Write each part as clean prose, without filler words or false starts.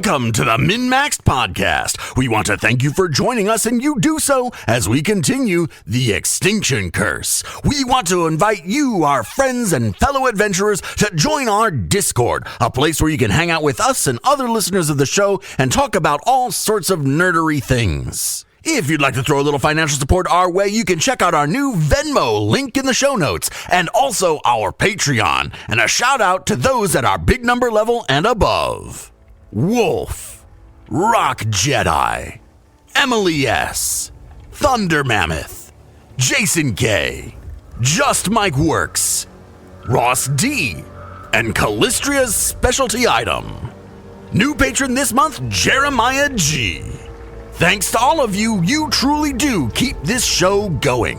Welcome to the MNmaxed podcast. We want to thank you for joining us, and you do so as we continue the Extinction Curse. We want to invite you, our friends and fellow adventurers, to join our Discord, a place where you can hang out with us and other listeners of the show and talk about all sorts of nerdery things. If you'd like to throw a little financial support our way, you can check out our new Venmo link in the show notes, and also our Patreon. And a shout out to those at our big number level and above. Wolf, Rock Jedi, Emily S, Thunder Mammoth, Jason K, Just Mike Works, Ross D, and Callistria's specialty item. New patron this month, Jeremiah G. Thanks to all of you, you truly do keep this show going.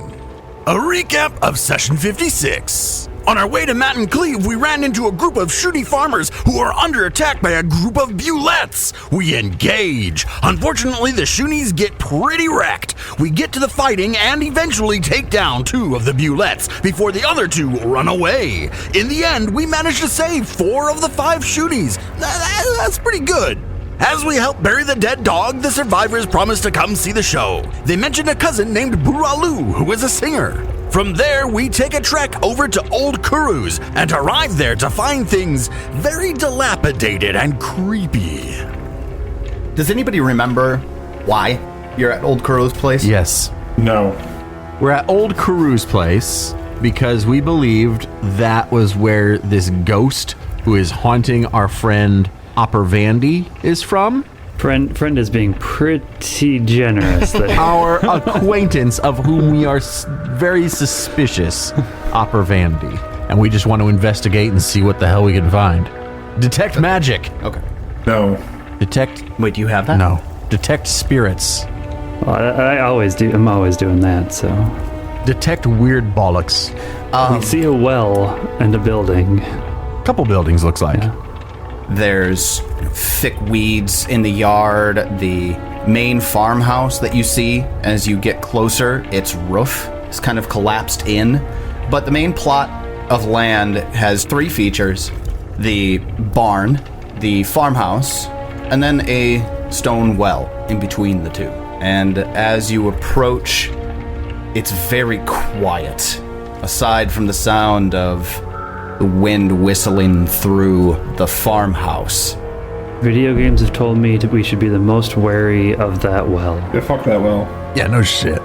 A recap of Session 56. On our way to Matt and Cleve, we ran into a group of shooty farmers who are under attack by a group of bulettes. We engage. Unfortunately, the Shunies get pretty wrecked. We get to the fighting and eventually take down 2 of the bulettes before the other 2 run away. In the end, we managed to save 4 of the 5 Shunies. That's pretty good. As we help bury the dead dog, the survivors promised to come see the show. They mentioned a cousin named Buralu, who is a singer. From there, we take a trek over to Old Currew's and arrive there to find things very dilapidated and creepy. Does anybody remember why you're at Old Currew's place? Yes. No. We're at Old Currew's place because we believed that was where this ghost who is haunting our friend Opper Vandy is from. Friend is being pretty generous there. Our acquaintance of whom we are very suspicious, Opper Vandy. And we just want to investigate and see what the hell we can find. Detect magic. Okay. No. Detect... Wait, do you have that? No. Detect spirits. Well, I always do. I'm always doing that, so. Detect weird bollocks. We see a well and a building. Couple buildings, looks like. Yeah. There's thick weeds in the yard. The main farmhouse that you see as you get closer, its roof is kind of collapsed in. But the main plot of land has 3 features: the barn, the farmhouse, and then a stone well in between the 2. And as you approach, it's very quiet, aside from the sound of the wind whistling through the farmhouse. Video games have told me we should be the most wary of that well. Yeah, fuck that well. Yeah, no shit.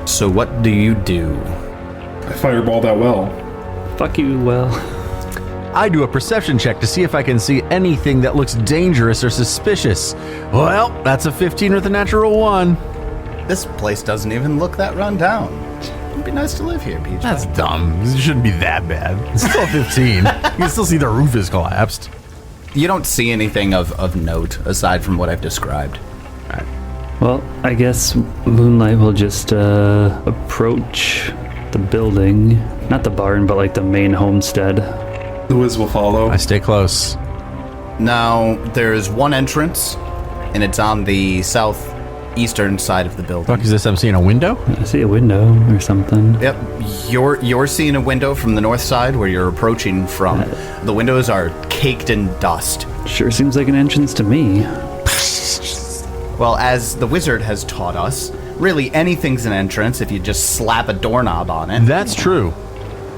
So what do you do? I fireball that well. Fuck you, well. I do a perception check to see if I can see anything that looks dangerous or suspicious. Well, that's a 15 with a natural 1. This place doesn't even look that run down. It'd be nice to live here, Peach. That's dumb. It shouldn't be that bad. It's still 15. You can still see the roof is collapsed. You don't see anything of note aside from what I've described. Well, I guess Moonlight will just approach the building. Not the barn, but like the main homestead. The Wiz will follow. I stay close. Now, there's one entrance, and it's on the southeastern side of the building. Fuck is this? I'm seeing a window? I see a window or something. Yep, you're seeing a window from the north side where you're approaching from. The windows are caked in dust. Sure seems like an entrance to me. Well, as the wizard has taught us, really anything's an entrance if you just slap a doorknob on it. That's true.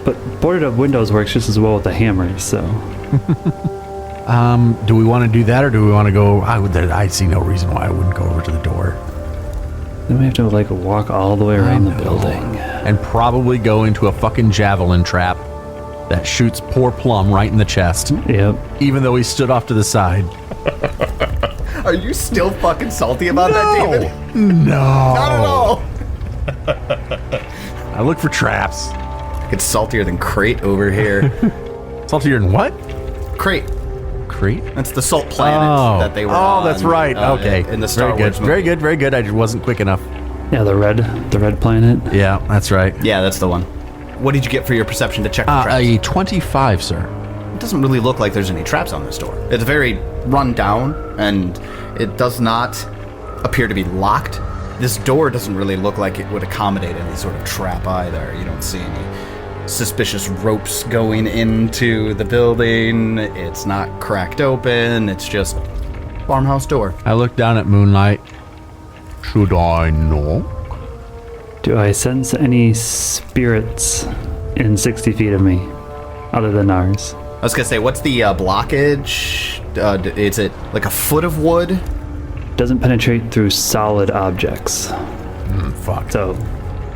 But boarded up windows works just as well with the hammers, so. Do we want to do that, or do we want to go? I see no reason why I wouldn't go over to the door. Then we have to like walk all the way around the building. And probably go into a fucking javelin trap that shoots poor Plum right in the chest. Yep. Even though he stood off to the side. Are you still fucking salty about that, David? No. Not at all. I look for traps. It's saltier than Crate over here. Saltier than what? Crate. Crate? That's the salt planet that they were on. Oh, that's right. Okay. In the Star Very Wars good. movie. Very good. Very good. I just wasn't quick enough. Yeah, the red planet. Yeah, that's right. Yeah, that's the one. What did you get for your perception to check the traps? A 25, sir. It doesn't really look like there's any traps on this door. It's very run down, and it does not appear to be locked. This door doesn't really look like it would accommodate any sort of trap either. You don't see any suspicious ropes going into the building. It's not cracked open. It's just farmhouse door. I look down at Moonlight. Should I knock? Do I sense any spirits in 60 feet of me, other than ours? I was gonna say, what's the blockage? Is it like a foot of wood? Doesn't penetrate through solid objects. Fuck. So,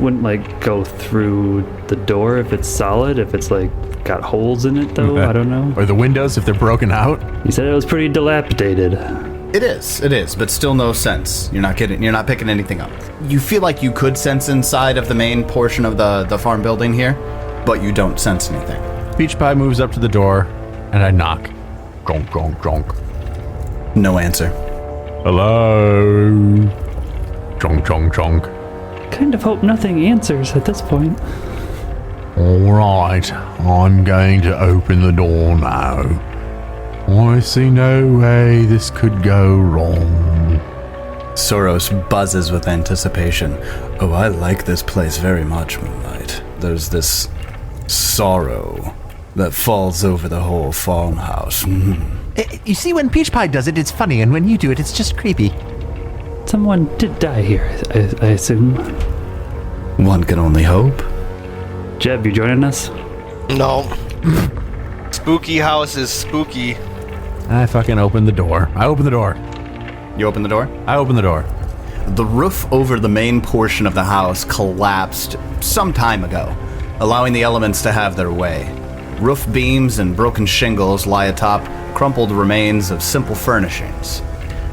wouldn't like go through the door if it's solid, if it's like got holes in it though, I don't know. Or the windows if they're broken out. You said it was pretty dilapidated. It is, but still no sense. You're not picking anything up. You feel like you could sense inside of the main portion of the farm building here, but you don't sense anything. Peach Pie moves up to the door, and I knock. Gronk, gronk, gronk. No answer. Hello? Chonk, chonk, chonk. Kind of hope nothing answers at this point. Alright, I'm going to open the door now. I see no way this could go wrong. Soros buzzes with anticipation. Oh, I like this place very much, Moonlight. There's this sorrow that falls over the whole farmhouse. You see, when Peach Pie does it, it's funny, and when you do it, it's just creepy. Someone did die here, I assume. One can only hope. Jeb, you joining us? No. Spooky house is spooky. I fucking open the door. I open the door. You open the door? I open the door. The roof over the main portion of the house collapsed some time ago, allowing the elements to have their way. Roof beams and broken shingles lie atop crumpled remains of simple furnishings.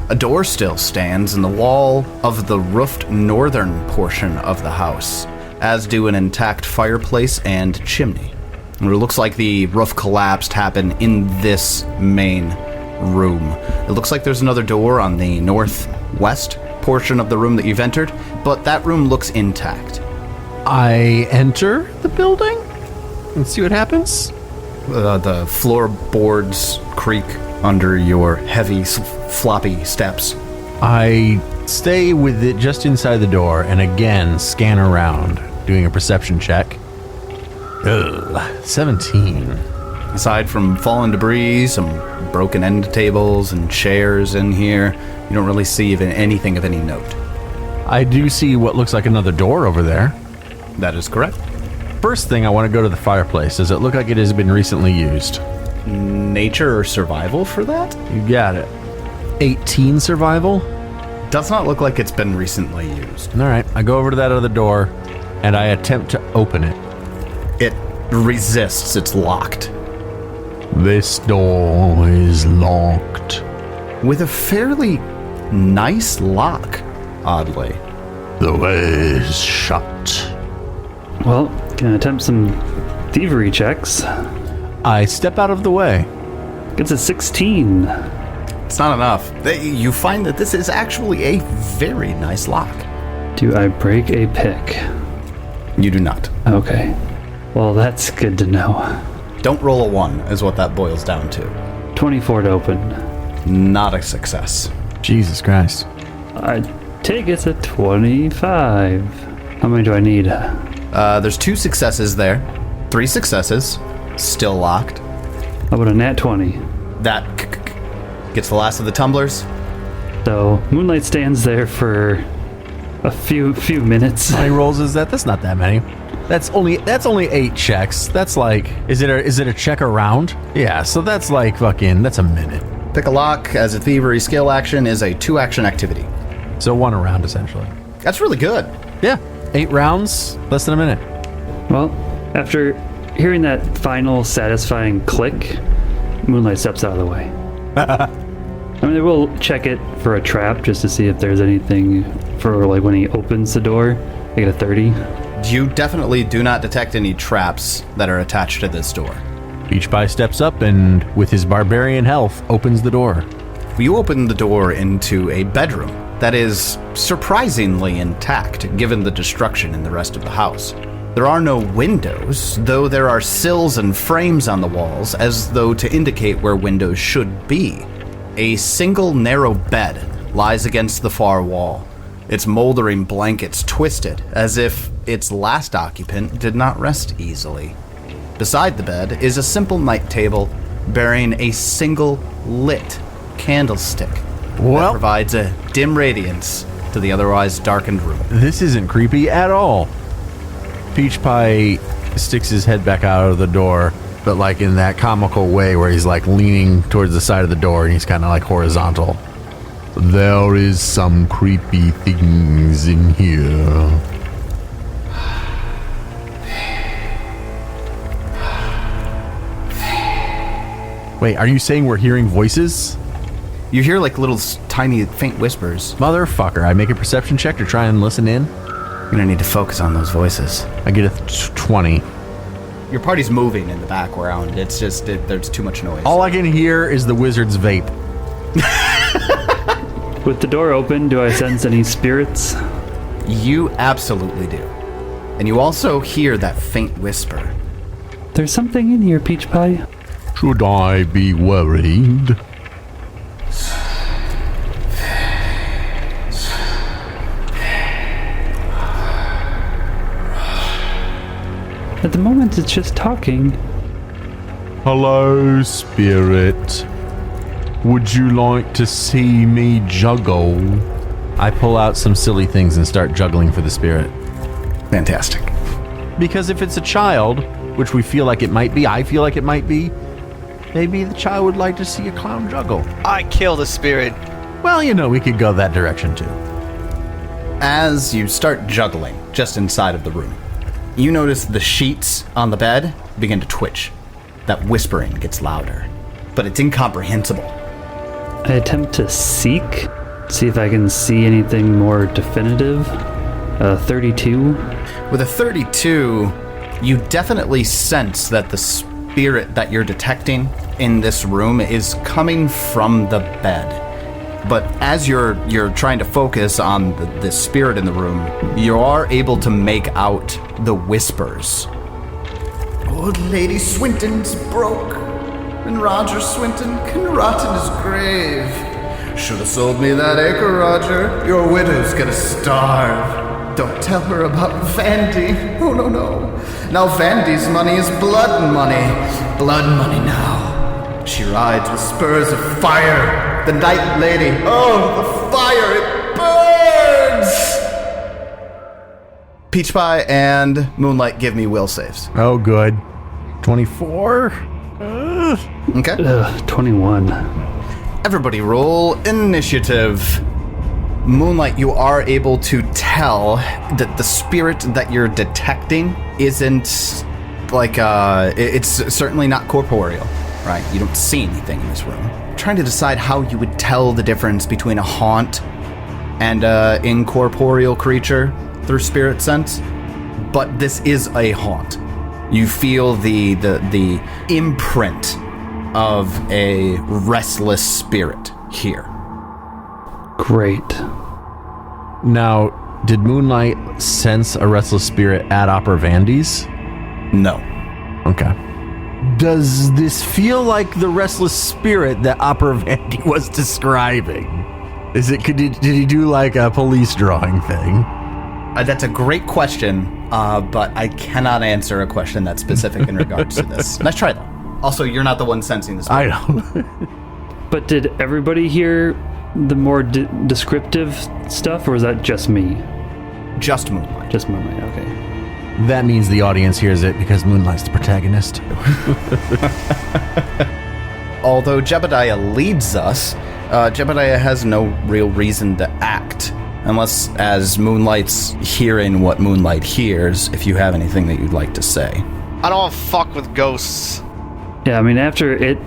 A door still stands in the wall of the roofed northern portion of the house, as do an intact fireplace and chimney. It looks like the roof collapsed happened in this main room. It looks like there's another door on the northwest portion of the room that you've entered, but that room looks intact. I enter the building and see what happens. The floorboards creak under your heavy, floppy steps. I stay with it just inside the door and again scan around, doing a perception check. 17. Aside from fallen debris, some broken end tables and chairs in here, you don't really see even anything of any note. I do see what looks like another door over there. That is correct. First thing, I want to go to the fireplace. Does it look like it has been recently used? Nature or survival for that? You got it. 18 survival? Does not look like it's been recently used. All right, I go over to that other door and I attempt to open it. It resists, it's locked. This door is locked. With a fairly nice lock, oddly. The way is shut. Well, can attempt some thievery checks. I step out of the way. Gets a 16. It's not enough. You find that this is actually a very nice lock. Do I break a pick? You do not. Okay. Well, that's good to know. Don't roll a 1 is what that boils down to. 24 to open. Not a success. Jesus Christ. I take it's a 25. How many do I need? There's 2 successes there. 3 successes. Still locked. How about a nat 20? That gets the last of the tumblers. So Moonlight stands there for a few minutes. How many rolls is that? That's not that many. That's only 8 checks. That's like, is it a check a round? Yeah, so that's like that's a minute. Pick a lock as a thievery skill action is a 2-action activity. So 1 a round essentially. That's really good. Yeah, 8 rounds, less than a minute. Well, after hearing that final satisfying click, Moonlight steps out of the way. I mean, we'll check it for a trap just to see if there's anything for like when he opens the door. I get a 30. You definitely do not detect any traps that are attached to this door. Peach Pie steps up and, with his barbarian health, opens the door. You open the door into a bedroom that is surprisingly intact given the destruction in the rest of the house. There are no windows, though there are sills and frames on the walls as though to indicate where windows should be. A single narrow bed lies against the far wall, its moldering blankets twisted as if its last occupant did not rest easily. Beside the bed is a simple night table bearing a single lit candlestick that provides a dim radiance to the otherwise darkened room. This isn't creepy at all. Peach Pie sticks his head back out of the door, but like in that comical way where he's like leaning towards the side of the door and he's kind of like horizontal. There is some creepy things in here. Wait, are you saying we're hearing voices? You hear like little tiny faint whispers. Motherfucker, I make a perception check to try and listen in. You're gonna need to focus on those voices. I get a 20. Your party's moving in the background. It's just, there's too much noise. All I can hear is the wizard's vape. With the door open, do I sense any spirits? You absolutely do. And you also hear that faint whisper. There's something in here, Peach Pie. Should I be worried? At the moment, it's just talking. Hello, spirit. Would you like to see me juggle? I pull out some silly things and start juggling for the spirit. Fantastic. Because if it's a child, which we feel like it might be, I feel like it might be, maybe the child would like to see a clown juggle. I kill the spirit. Well, you know, we could go that direction too. As you start juggling just inside of the room, you notice the sheets on the bed begin to twitch. That whispering gets louder, but it's incomprehensible. I attempt to see if I can see anything more definitive. 32. With a 32, you definitely sense that the spirit that you're detecting in this room is coming from the bed. But as you're trying to focus on the spirit in the room, you are able to make out the whispers. Old Lady Swinton's broke, and Roger Swinton can rot in his grave. Should have sold me that acre, Roger. Your widow's gonna starve. Don't tell her about Vandy. Oh, no. Now Vandy's money is blood money. Blood money now. She rides with spurs of fire. The Night Lady. Oh, the fire, it burns! Peach Pie and Moonlight give me will saves. Oh, good. 24? Okay. 21. Everybody roll initiative. Moonlight, you are able to tell that the spirit that you're detecting isn't like, it's certainly not corporeal, right? You don't see anything in this room. I'm trying to decide how you would tell the difference between a haunt and an incorporeal creature through spirit sense, but this is a haunt. You feel the imprint of a restless spirit here. Great. Now, did Moonlight sense a restless spirit at Opera Vandy's? No. Okay. Does this feel like the restless spirit that Opera Vandy was describing? Did he do like a police drawing thing? That's a great question, but I cannot answer a question that's specific in regards to this. Let's try though. Also, you're not the one sensing this. I know. But did everybody hear the more descriptive stuff, or was that just me? Just Moonlight. Just Moonlight, okay. That means the audience hears it because Moonlight's the protagonist. Although Jebediah leads us, Jebediah has no real reason to act. Unless, as Moonlight's hearing what Moonlight hears, if you have anything that you'd like to say. I don't want to fuck with ghosts. Yeah, I mean, after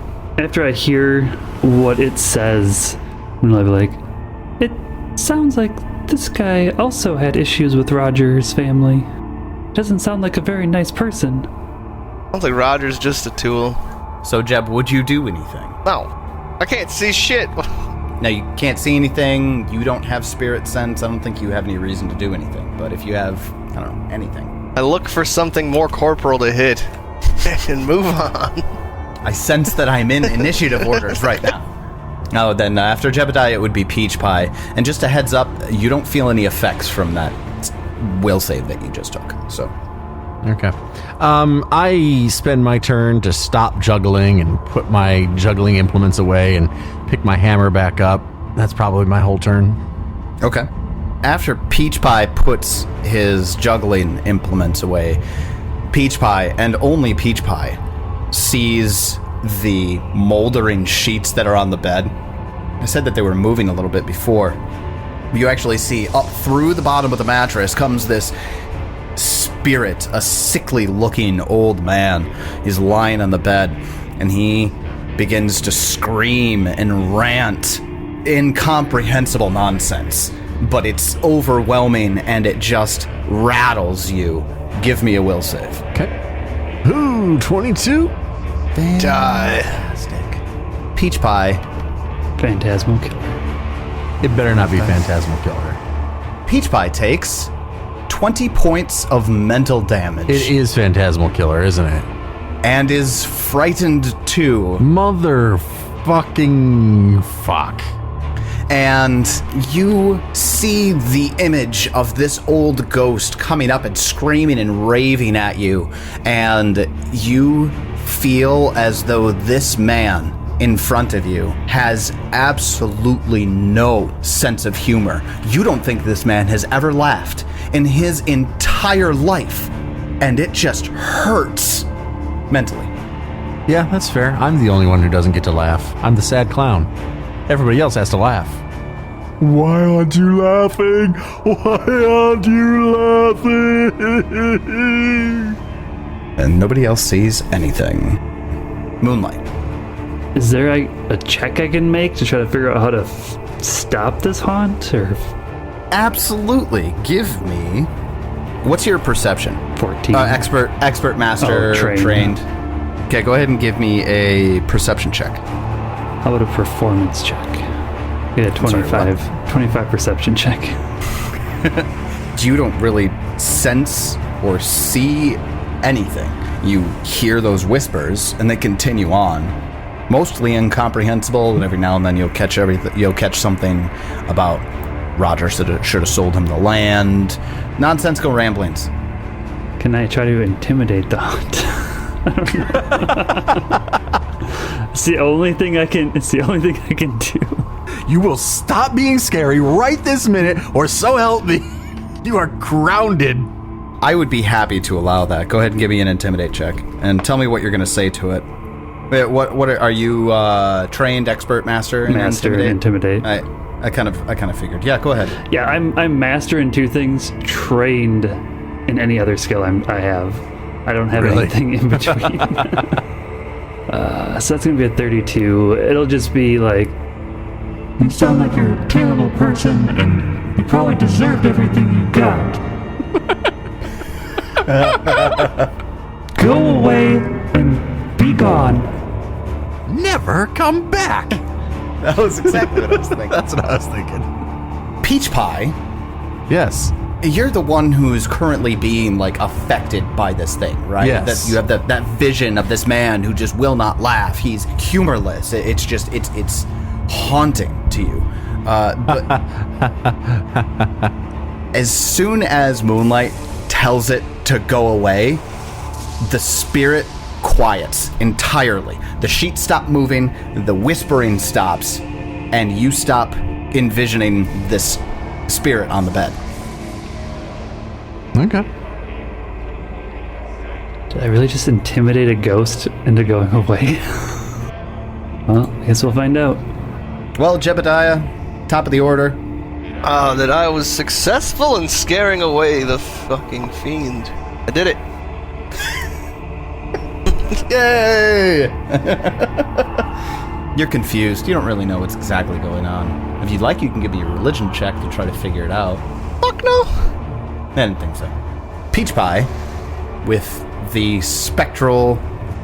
I hear what it says, I'm like, it sounds like this guy also had issues with Roger's family. Doesn't sound like a very nice person. Sounds like Roger's just a tool. So, Jeb, would you do anything? No, I can't see shit. Now, you can't see anything, you don't have spirit sense, I don't think you have any reason to do anything. But if you have, I don't know, anything. I look for something more corporal to hit and move on. I sense that I'm in initiative orders right now. Oh, then after Jebediah, it would be Peach Pie. And just a heads up, you don't feel any effects from that will save that you just took, so. Okay. I spend my turn to stop juggling and put my juggling implements away and pick my hammer back up. That's probably my whole turn. Okay. After Peach Pie puts his juggling implements away, Peach Pie, and only Peach Pie, sees the moldering sheets that are on the bed. I said that they were moving a little bit before. You actually see up through the bottom of the mattress comes this spirit, a sickly-looking old man. He's lying on the bed, and he begins to scream and rant incomprehensible nonsense. But it's overwhelming, and it just rattles you. Give me a will save. Okay. Ooh, 22? Fantastic. Peach Pie. Phantasmal Killer. It better not be Phantasmal Killer. Peach Pie takes 20 points of mental damage. It is Phantasmal Killer, isn't it? And is frightened too. Motherfucking fuck. And you see the image of this old ghost coming up and screaming and raving at you. And you feel as though this man in front of you has absolutely no sense of humor. You don't think this man has ever laughed in his entire life. And it just hurts mentally. Yeah, that's fair. I'm the only one who doesn't get to laugh. I'm the sad clown. Everybody else has to laugh. Why aren't you laughing? Why aren't you laughing? And nobody else sees anything. Moonlight. Is there a check I can make to try to figure out how to stop this haunt? Or Absolutely. Give me... What's your perception? 14. Expert, master, trained. Okay, go ahead and give me a perception check. How about a performance check? Yeah, 25. 25 perception check. You don't really sense or see anything. You hear those whispers, and they continue on. Mostly incomprehensible, and every now and then you'll catch something about Roger should have sold him the land. Nonsensical ramblings. Can I try to intimidate the haunt? It's the only thing I can do. You will stop being scary right this minute, or so help me. You are grounded. I would be happy to allow that. Go ahead and give me an intimidate check, and tell me what you're going to say to it. Wait, what are you? Trained, expert, master, in Intimidate. I kind of figured. Yeah, go ahead. Yeah, I'm master in two things. Trained in any other skill I have. I don't have anything in between. So that's gonna be a 32. It'll just be like, you sound like you're a terrible person, and you probably deserved everything you got. Go away and be gone. Never come back. That was exactly what I was thinking. That's what I was thinking. Peach Pie, Yes. you're the one who's currently being like affected by this thing, right? Yes. That you have that vision of this man who just will not laugh. He's humorless. It's haunting to you. But as soon as Moonlight tells it to go away, the spirit quiets entirely. The sheets stop moving, the whispering stops, and you stop envisioning this spirit on the bed. Okay. did I really just intimidate a ghost into going away? Well, I guess we'll find out. Well, Jebediah, top of the order. That I was successful in scaring away the fucking fiend. I did it. Yay! You're confused. You don't really know what's exactly going on. If you'd like, you can give me a religion check to try to figure it out. Fuck no. I didn't think so. Peach Pie, with the spectral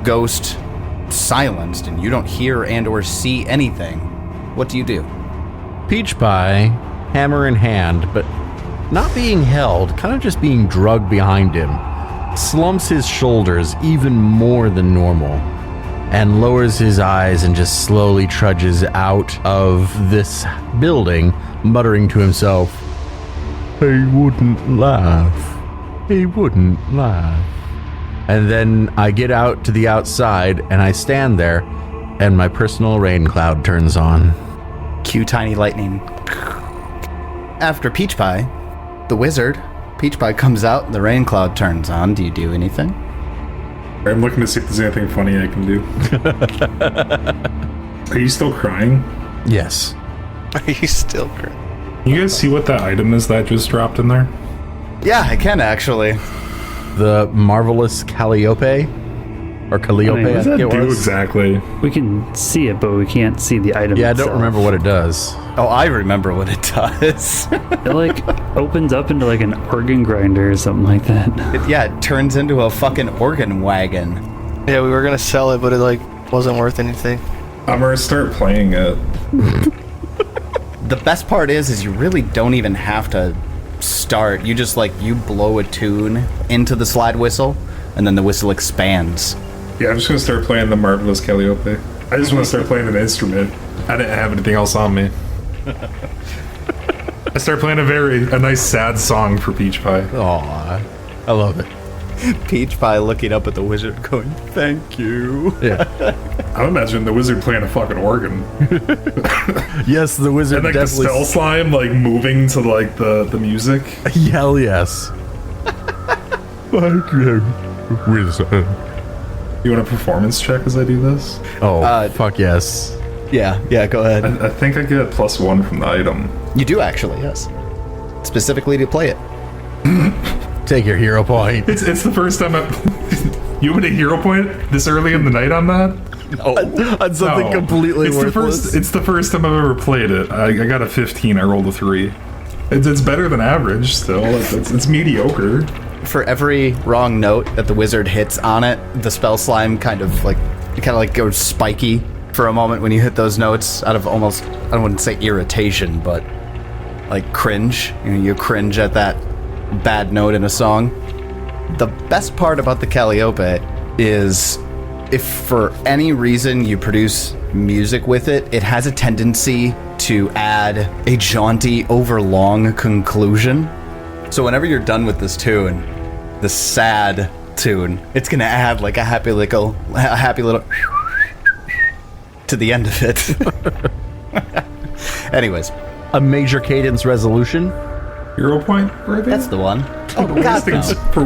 ghost silenced, and you don't hear and or see anything, what do you do? Peach Pie, hammer in hand, but not being held, kind of just being drugged behind him, slumps his shoulders even more than normal, and lowers his eyes and just slowly trudges out of this building, muttering to himself, "He wouldn't laugh. He wouldn't laugh." And then I get out to the outside, and I stand there, and my personal rain cloud turns on. Cue tiny lightning. After Peach Pie, the wizard, Peach Pie comes out, the rain cloud turns on. Do you do anything? I'm looking to see if there's anything funny I can do. Are you still crying? Yes. Are you still crying? You guys see what that item is that just dropped in there? Yeah, I can actually. The marvelous Calliope? Or Calliope, I mean, I What does think that it do was. exactly? We can see it, but we can't see the item Yeah, I itself. don't remember what it does. Oh, I remember what it does. It like opens up into like an organ grinder or something like that. It turns into a fucking organ wagon. Yeah, we were gonna sell it, but it like wasn't worth anything. I'm gonna start playing it. The best part is you really don't even have to start. You just you blow a tune into the slide whistle, and then the whistle expands. Yeah, I'm just gonna start playing the Marvelous Calliope. I just want to start playing an instrument. I didn't have anything else on me. I start playing a nice sad song for Peach Pie. Aw, I love it. Peach Pie looking up at the wizard going, "Thank you." Yeah. I'm imagining the wizard playing a fucking organ. Yes, the wizard And the definitely. spell slime moving to the music. Hell yes. Thank you, wizard. You want a performance check as I do this? Oh, fuck yes. Yeah, go ahead. I think I get +1 from the item. You do actually, yes. Specifically to play it. Take your hero point. It's the first time you want a hero point this early in the night on that? On something No. completely it's worthless. It's the first time I've ever played it. I got a 15. I rolled a 3. It's better than average still. It's mediocre. For every wrong note that the wizard hits on it, the spell slime kind of goes spiky for a moment when you hit those notes out of almost, I wouldn't say irritation, but cringe. You cringe at that bad note in a song. The best part about the Calliope is if for any reason you produce music with it, it has a tendency to add a jaunty, overlong conclusion. So whenever you're done with this tune, this sad tune, it's gonna add a happy little to the end of it. Anyways, A major cadence resolution. Hero point, right? that's the one. Oh God, no. For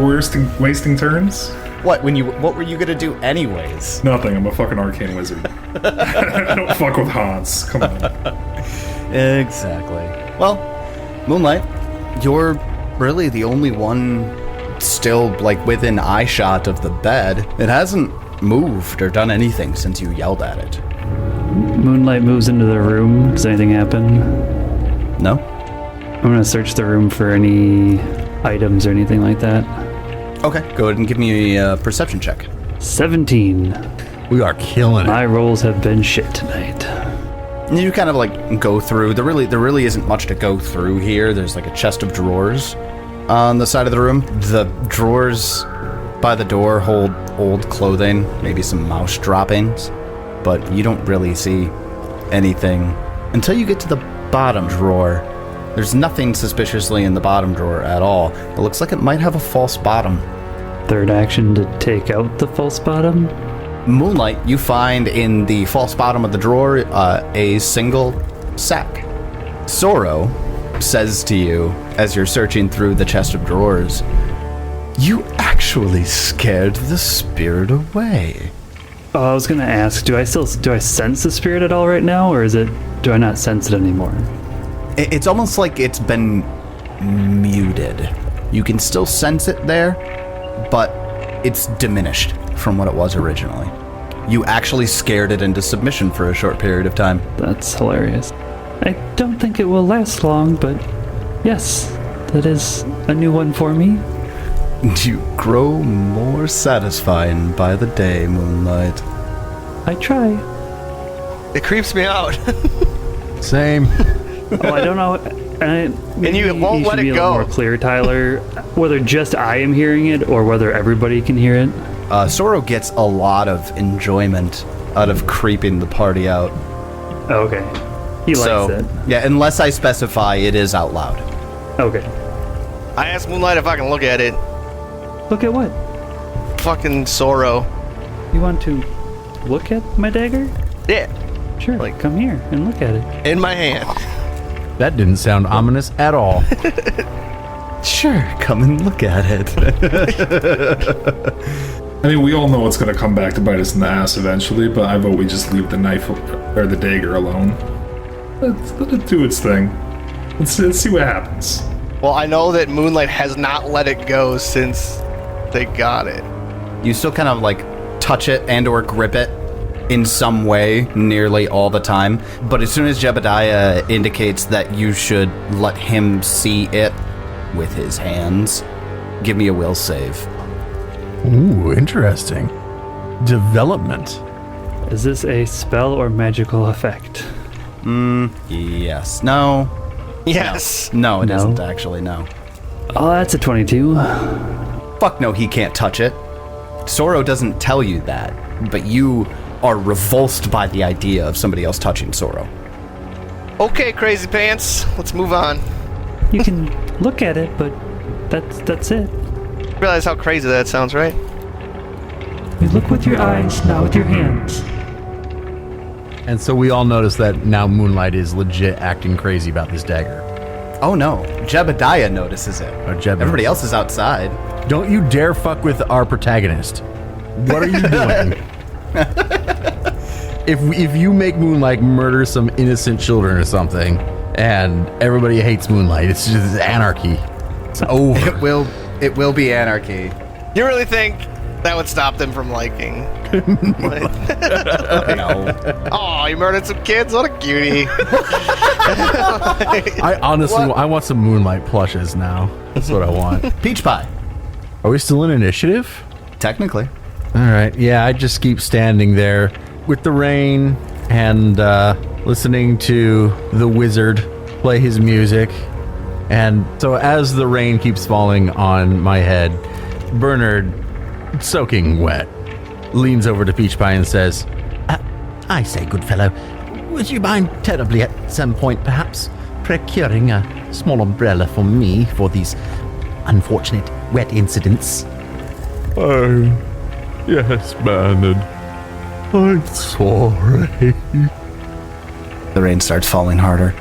wasting turns? What were you gonna do anyways? Nothing. I'm a fucking arcane wizard. I don't fuck with Hans. Come on. Exactly. Well, Moonlight, you're really the only one still within eyeshot of the bed. It hasn't moved or done anything since you yelled at it. Moonlight moves into the room. Does anything happen? No? I'm gonna search the room for any items or anything like that. Okay, go ahead and give me a perception check. 17. We are killing it. My rolls have been shit tonight. And you kind of go through. There really isn't much to go through here. There's a chest of drawers on the side of the room. The drawers by the door hold old clothing, maybe some mouse droppings, but you don't really see anything until you get to the bottom drawer. There's nothing suspiciously in the bottom drawer at all. It looks like it might have a false bottom. Third action to take out the false bottom. Moonlight, you find in the false bottom of the drawer a single sack. Sorrow says to you as you're searching through the chest of drawers, "You actually scared the spirit away." Oh, I was gonna ask, do I sense the spirit at all right now, or do I not sense it anymore? It's almost like it's been muted. You can still sense it there, but it's diminished from what it was originally. You actually scared it into submission for a short period of time. That's hilarious. I don't think it will last long, but yes, that is a new one for me. You grow more satisfying by the day, Moonlight. I try. It creeps me out. Same. Oh, I don't know. Maybe you won't let should be it a little go. more clear, Tyler. Whether just I am hearing it or whether everybody can hear it. Sorrow gets a lot of enjoyment out of creeping the party out. Oh, okay. He likes it. Yeah, unless I specify, it is out loud. Okay. I asked Moonlight if I can look at it. Look at what? Fucking Sorrow. You want to look at my dagger? Yeah. Sure, Like- come here and look at it. In my hand. That didn't sound ominous at all. Sure, come and look at it. I mean, we all know it's going to come back to bite us in the ass eventually, but I vote we just leave the knife or the dagger alone. Let it do its thing. Let's see what happens. Well, I know that Moonlight has not let it go since they got it. You still kind of like touch it and or grip it in some way nearly all the time, but as soon as Jebediah indicates that you should let him see it with his hands, give me a will save. Ooh, interesting. Development. Is this a spell or magical effect? Yes. No. Yes. No, it No. isn't actually, no. Oh, that's a 22. Fuck no, he can't touch it. Soro doesn't tell you that, but you are revulsed by the idea of somebody else touching Soro. Okay, Crazy Pants. Let's move on. You can look at it, but that's it. Realize how crazy that sounds, right? You look with your eyes, not with your hands. And so we all notice that now Moonlight is legit acting crazy about this dagger. Oh no, Jebediah notices it. Oh, Jeb Everybody notices. else is outside. Don't you dare fuck with our protagonist. What are you doing? If you make Moonlight murder some innocent children or something, and everybody hates Moonlight, it's just anarchy. It's over. It will be anarchy. You really think that would stop them from liking? No. Oh, you murdered some kids? What a cutie. I honestly, I want some Moonlight plushes now. That's what I want. Peach pie. Are we still in initiative? Technically. All right. Yeah, I just keep standing there with the rain and listening to the wizard play his music. And so as the rain keeps falling on my head, Bernard, soaking wet, leans over to Peach Pie and says, I say, good fellow, would you mind terribly at some point perhaps procuring a small umbrella for me for these unfortunate wet incidents? "Oh, yes, Bernard. I'm sorry." The rain starts falling harder.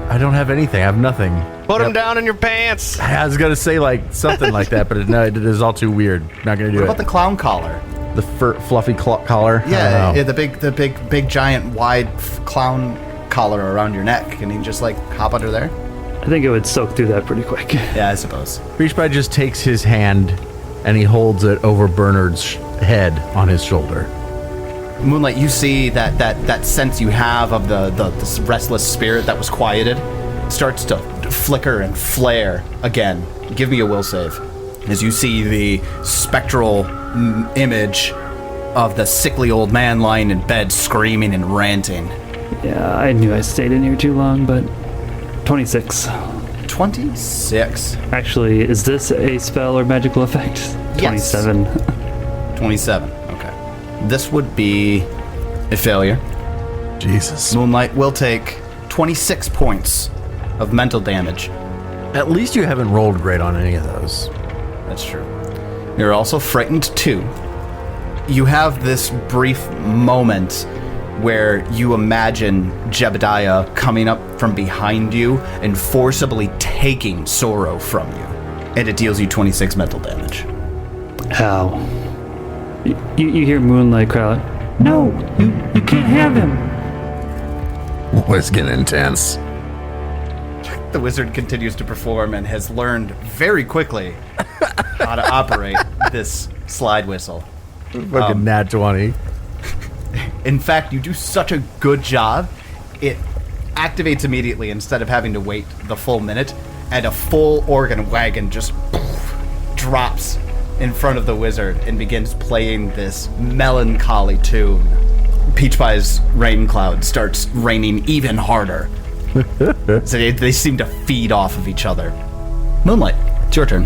I don't have anything. I have nothing. Put them down in your pants. I was gonna say like something like that, but no, it is all too weird. Not gonna do What it. about the clown collar? The fluffy collar? I Yeah, don't know. the big giant wide clown collar around your neck. Can you just like hop under there? I think it would soak through that pretty quick. Yeah, I suppose. Peach Pie just takes his hand and he holds it over Bernard's head on his shoulder. Moonlight, you see that sense you have of this restless spirit that was quieted starts to flicker and flare again. Give me a will save. As you see the spectral image of the sickly old man lying in bed screaming and ranting. Yeah, I knew I stayed in here too long, but 26. 26. Actually, is this a spell or magical effect? Yes. 27. 27. Okay. This would be a failure. Jesus. Moonlight will take 26 points of mental damage. At least you haven't rolled great on any of those. That's true. You're also frightened too. You have this brief moment where you imagine Jebediah coming up from behind you and forcibly taking Soro from you. And it deals you 26 mental damage. Ow. You hear Moonlight cry out, No, you can't have him. Oh, it's getting intense. The wizard continues to perform and has learned very quickly how to operate this slide whistle. Fucking nat 20. In fact, you do such a good job, it activates immediately instead of having to wait the full minute, and a full organ wagon just drops in front of the wizard and begins playing this melancholy tune. Peach Pie's rain cloud starts raining even harder. So they seem to feed off of each other. Moonlight, it's your turn.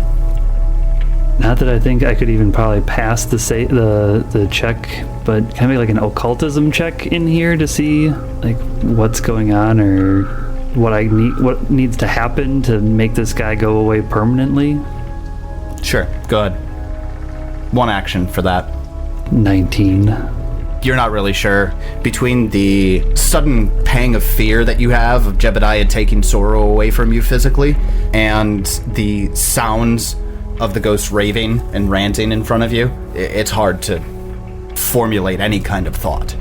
not that I think I could even probably pass the check, but can I make like an occultism check in here to see like what's going on or what needs to happen to make this guy go away permanently? Sure, go ahead. One action for that. 19. You're not really sure. Between the sudden pang of fear that you have of Jebediah taking sorrow away from you physically, and the sounds of the ghost raving and ranting in front of you, it's hard to formulate any kind of thought.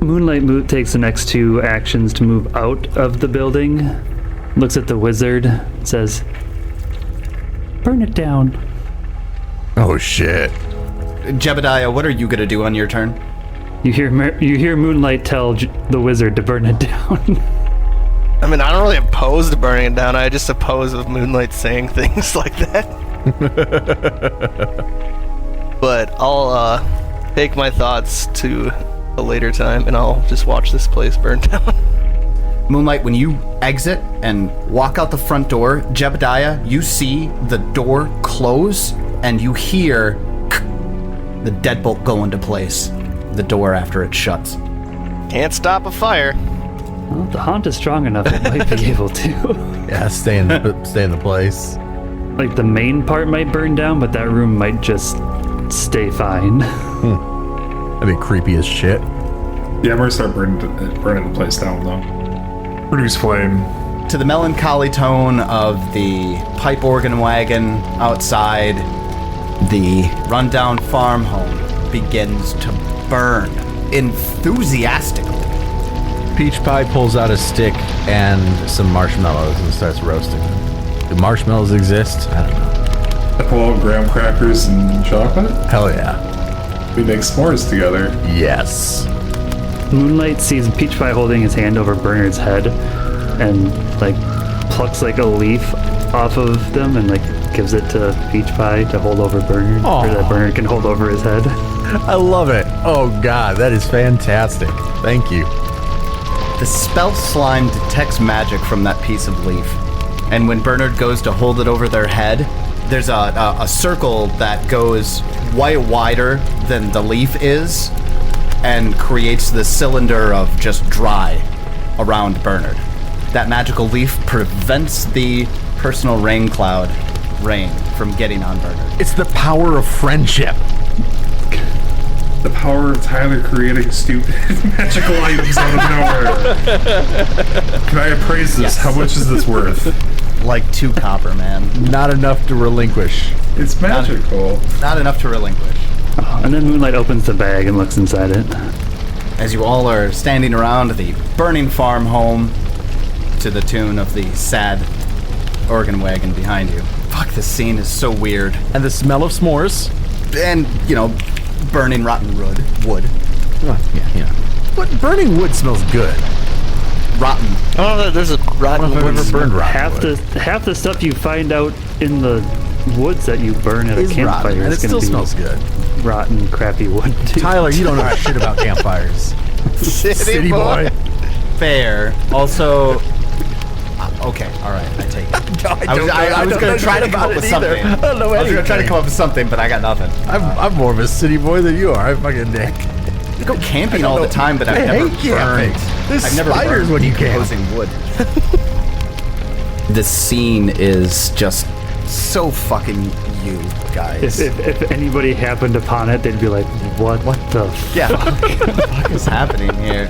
Moonlight takes the next 2 actions to move out of the building, looks at the wizard, says, "Burn it down." Oh, shit. Jebediah, what are you going to do on your turn? You hear Moonlight tell the wizard to burn it down. I mean, I don't really oppose to burning it down. I just oppose of Moonlight saying things like that. But I'll take my thoughts to a later time, and I'll just watch this place burn down. Moonlight, when you exit and walk out the front door, Jebediah, you see the door close, and you hear the deadbolt go into place. The door after it shuts. Can't stop a fire. Well, the haunt is strong enough, it might be able to. Yeah, stay in the place. Like, the main part might burn down, but that room might just stay fine. That'd be creepy as shit. Yeah, I'm gonna start burning the place down though. Produce flame. To the melancholy tone of the pipe organ wagon outside, the rundown farm home begins to burn enthusiastically. Peach Pie pulls out a stick and some marshmallows and starts roasting them. Do marshmallows exist? I don't know. I pull out graham crackers and chocolate. Hell yeah. We make s'mores together. Yes. Moonlight sees Peach Pie holding his hand over Bernard's head and, like, plucks, like, a leaf off of them and, like, gives it to Peach Pie to hold over Bernard, or that Bernard can hold over his head. I love it. Oh, God, that is fantastic. Thank you. The spell slime detects magic from that piece of leaf. And when Bernard goes to hold it over their head, there's a circle that goes way wider than the leaf is and creates the cylinder of just dry around Bernard. That magical leaf prevents the personal rain cloud rain from getting on Bernard. It's the power of friendship. The power of Tyler creating stupid magical items out of nowhere. Can I appraise this? Yes. How much is this worth? Like 2 copper, man. Not enough to relinquish. It's magical. Not enough to relinquish. And then Moonlight opens the bag and looks inside it. As you all are standing around the burning farm home to the tune of the sad organ wagon behind you. Fuck, this scene is so weird. And the smell of s'mores. And, burning rotten wood. Yeah. But burning wood smells good. Rotten. Oh, there's a rotten I've wood. never burned rotten wood. Half the stuff you find out in the woods that you burn at a It's campfire rotten, and is it going still to be smells good. rotten, crappy wood. Too. Tyler, you don't know shit about campfires. City boy. Fair. Also... okay, alright, I take it. I was going to try to come up with something. I don't know I was going to try to anything. come up with something, but I got nothing. I'm more of a city boy than you are. I fucking dick. I go camping all the time, but I've I never hate camping. burned. There's I've never spiders burned when you camp. decomposing wood. This scene is just so fucking you guys. If anybody happened upon it, they'd be like, what the Yeah. What the fuck is happening here?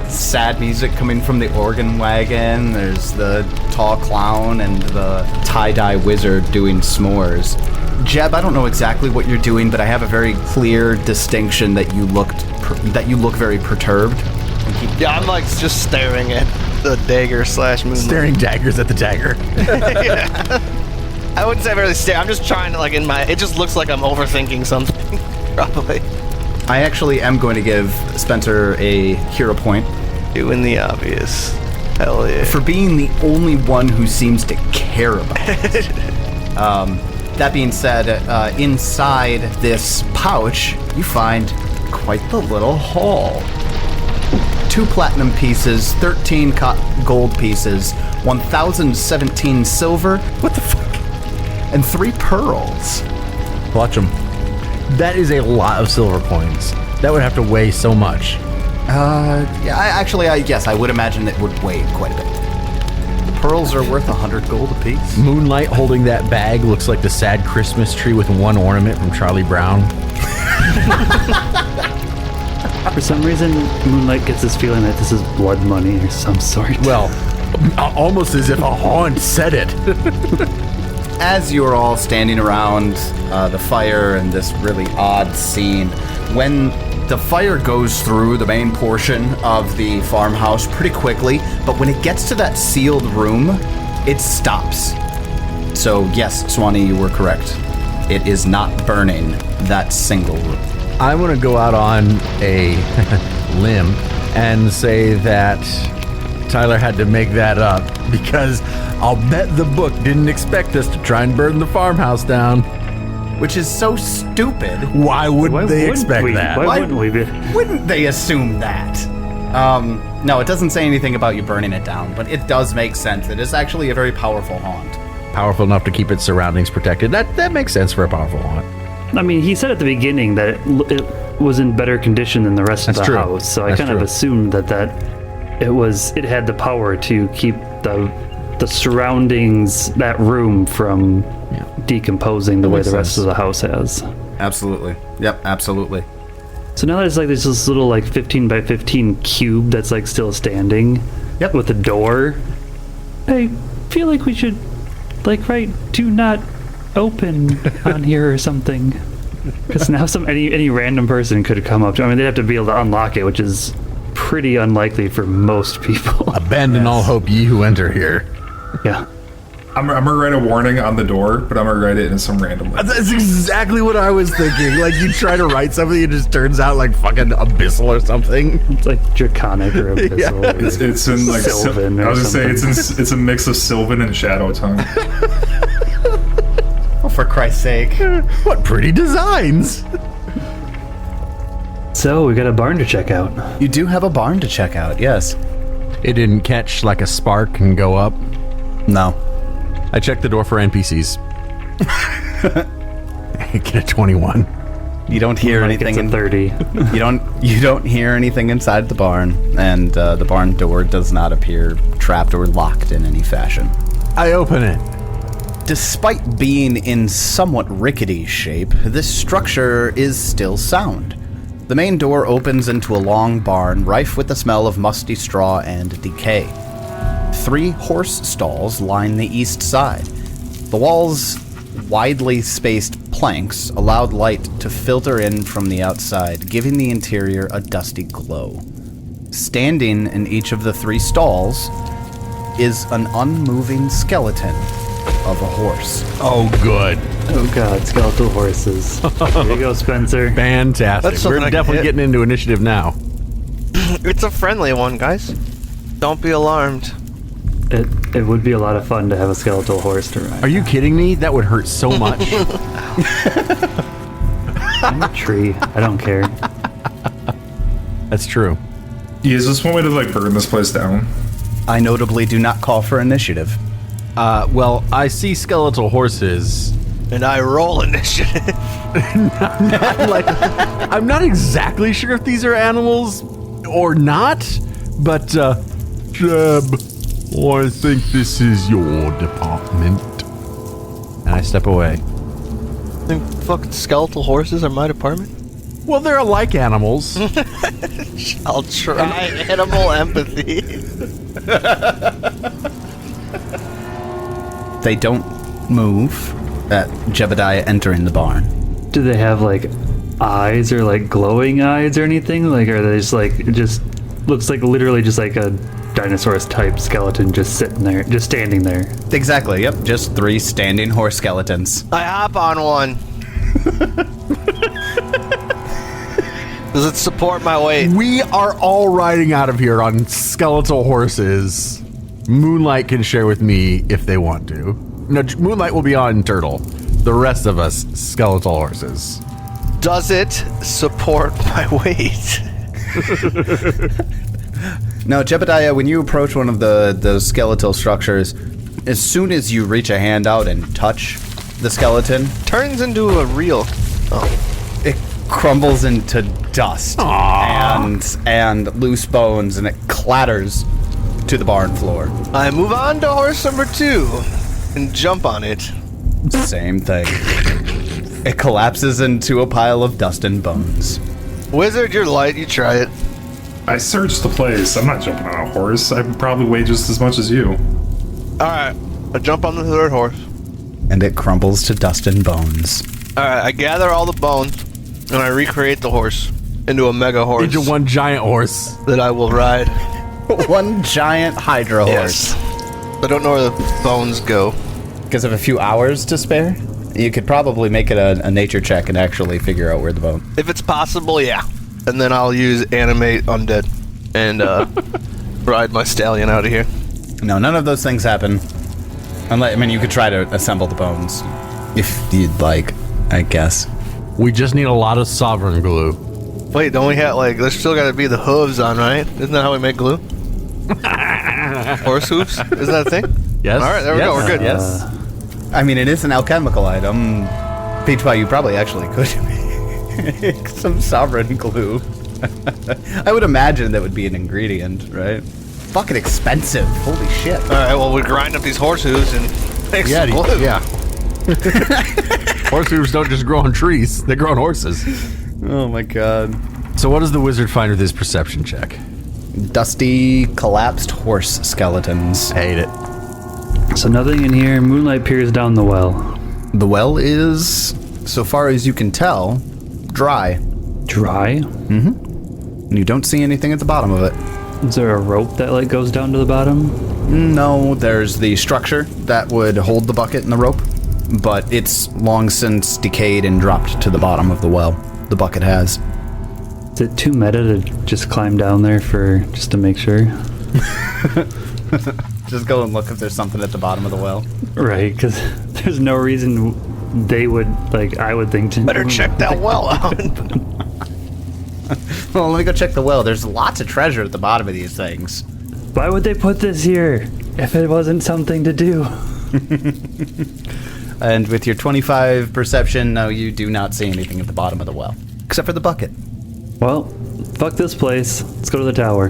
Sad music coming from the organ wagon. There's the tall clown and the tie-dye wizard doing s'mores. Jeb, I don't know exactly what you're doing, but I have a very clear distinction that you look very perturbed. Yeah, I'm like just staring at the dagger / Moonlight. Staring daggers at the dagger. Yeah. I wouldn't say I'm really staring. I'm just trying to it just looks like I'm overthinking something. Probably. I actually am going to give Spencer a hero point Doing the obvious. Hell yeah. for being the only one who seems to care about it. That being said, inside this pouch, you find quite the little haul. 2 platinum pieces, 13 gold pieces, 1,017 silver. What the fuck? And 3 pearls. Watch them. That is a lot of silver coins. That would have to weigh so much. Yes, I would imagine it would weigh quite a bit. The pearls are worth 100 gold apiece. Moonlight holding that bag looks like the sad Christmas tree with one ornament from Charlie Brown. For some reason, Moonlight gets this feeling that this is blood money or some sort. Well, almost as if a haunt said it. As you're all standing around the fire and this really odd scene, when the fire goes through the main portion of the farmhouse pretty quickly, but when it gets to that sealed room, it stops. So yes, Swanee, you were correct. It is not burning that single room. I'm going to go out on a limb and say that Tyler had to make that up, because I'll bet the book didn't expect us to try and burn the farmhouse down. Which is so stupid. Why wouldn't they wouldn't expect we? that? Why wouldn't we be? Wouldn't they assume that? No, it doesn't say anything about you burning it down, but it does make sense. It is actually a very powerful haunt. Powerful enough to keep its surroundings protected. That makes sense for a powerful haunt. I mean, he said at the beginning that it was in better condition than the rest of the house, so I kind of assumed that it had the power to keep the surroundings, that room, from decomposing the way the rest of the house has. Absolutely. Yep, absolutely. So now there's this little 15 by 15 cube that's still standing. Yep. With a door. I feel like we should write "do not open" on here or something. Because now any random person could come up to. I mean, they'd have to be able to unlock it, which is pretty unlikely for most people. Abandon all hope, ye who enter here. Yeah. I'm gonna write a warning on the door, but I'm gonna write it in some random way. That's exactly what I was thinking. You try to write something, it just turns out fucking abyssal or something. It's draconic or abyssal. Yeah. It's in Sylvan. I was gonna say it's a mix of Sylvan and Shadow Tongue. Oh, for Christ's sake. What pretty designs. So we got a barn to check out. You do have a barn to check out, yes. It didn't catch a spark and go up. No. I checked the door for NPCs. Get a 21. You don't hear anything. It's a 30. You don't hear anything inside the barn, and the barn door does not appear trapped or locked in any fashion. I open it. Despite being in somewhat rickety shape, this structure is still sound. The main door opens into a long barn rife with the smell of musty straw and decay. 3 horse stalls line the east side. The walls' widely spaced planks allowed light to filter in from the outside, giving the interior a dusty glow. Standing in each of the 3 stalls is an unmoving skeleton of a horse. Oh, good. Oh god, skeletal horses. Here you go, Spencer. Fantastic. That's We're something I can definitely hit. getting into initiative now. It's a friendly one, guys. Don't be alarmed. It would be a lot of fun to have a skeletal horse to ride. Are you kidding me? That would hurt so much. I'm a tree. I don't care. That's true. Yeah, is this one way to burn this place down? I notably do not call for initiative. Well, I see skeletal horses. And I roll initiative. I'm not exactly sure if these are animals or not, but, Jeb, I think this is your department. And I step away. Think fucking skeletal horses are my department? Well, they're alike animals. I'll try animal empathy. They don't move at Jebediah entering the barn. Do they have eyes or glowing eyes or anything? Are they just looks literally just a Dinosaurus type skeleton just sitting there, just standing there? Exactly, yep. Just 3 standing horse skeletons. I hop on one. Does it support my weight? We are all riding out of here on skeletal horses. Moonlight can share with me if they want to. No, Moonlight will be on Turtle. The rest of us, skeletal horses. Does it support my weight? Now, Jebediah, when you approach one of those skeletal structures, as soon as you reach a hand out and touch the skeleton, Turns into a real. Oh. it crumbles into dust and loose bones, and it clatters to the barn floor. I move on to horse number 2 and jump on it. Same thing. It collapses into a pile of dust and bones. Wizard, you're light. You try it. I searched the place. I'm not jumping on a horse. I probably weigh just as much as you. Alright, I jump on the third horse. And it crumbles to dust and bones. Alright, I gather all the bones, and I recreate the horse into a mega horse. Into one giant horse. that I will ride. One giant Hydra horse. Yes. I don't know where the bones go. Because of a few hours to spare, you could probably make it a nature check and actually figure out where the bone. If it's possible, yeah. And then I'll use animate undead and ride my stallion out of here. No, none of those things happen. Unless, I mean, you could try to assemble the bones if you'd like, I guess. We just need a lot of sovereign glue. Wait, don't we have, there's still gotta be the hooves on, right? Isn't that how we make glue? Horse hooves? Isn't that a thing? Yes. Alright, there we go, we're good. Yes. I mean, it is an alchemical item. Peach Pie, you probably actually could make some sovereign glue. I would imagine that would be an ingredient, right? Fucking expensive. Holy shit. Alright, well, we grind up these horse hooves and make some glue. Yeah. Horse hooves don't just grow on trees; they grow on horses. Oh my god. So, what does the wizard find with his perception check? Dusty, collapsed horse skeletons. Hate it. So nothing in here. Moonlight peers down the well. The well is, so far as you can tell, dry. Dry? And you don't see anything at the bottom of it. Is there a rope that goes down to the bottom? No, there's the structure that would hold the bucket and the rope, but it's long since decayed and dropped to the bottom of the well. The bucket has. Is it too meta to just climb down there just to make sure? Just go and look if there's something at the bottom of the well. Right, because there's no reason they would, I would think to... Better check that well out. Well, let me go check the well. There's lots of treasure at the bottom of these things. Why would they put this here if it wasn't something to do? And with your 25 perception, no, you do not see anything at the bottom of the well. Except for the bucket. Well, fuck this place. Let's go to the tower.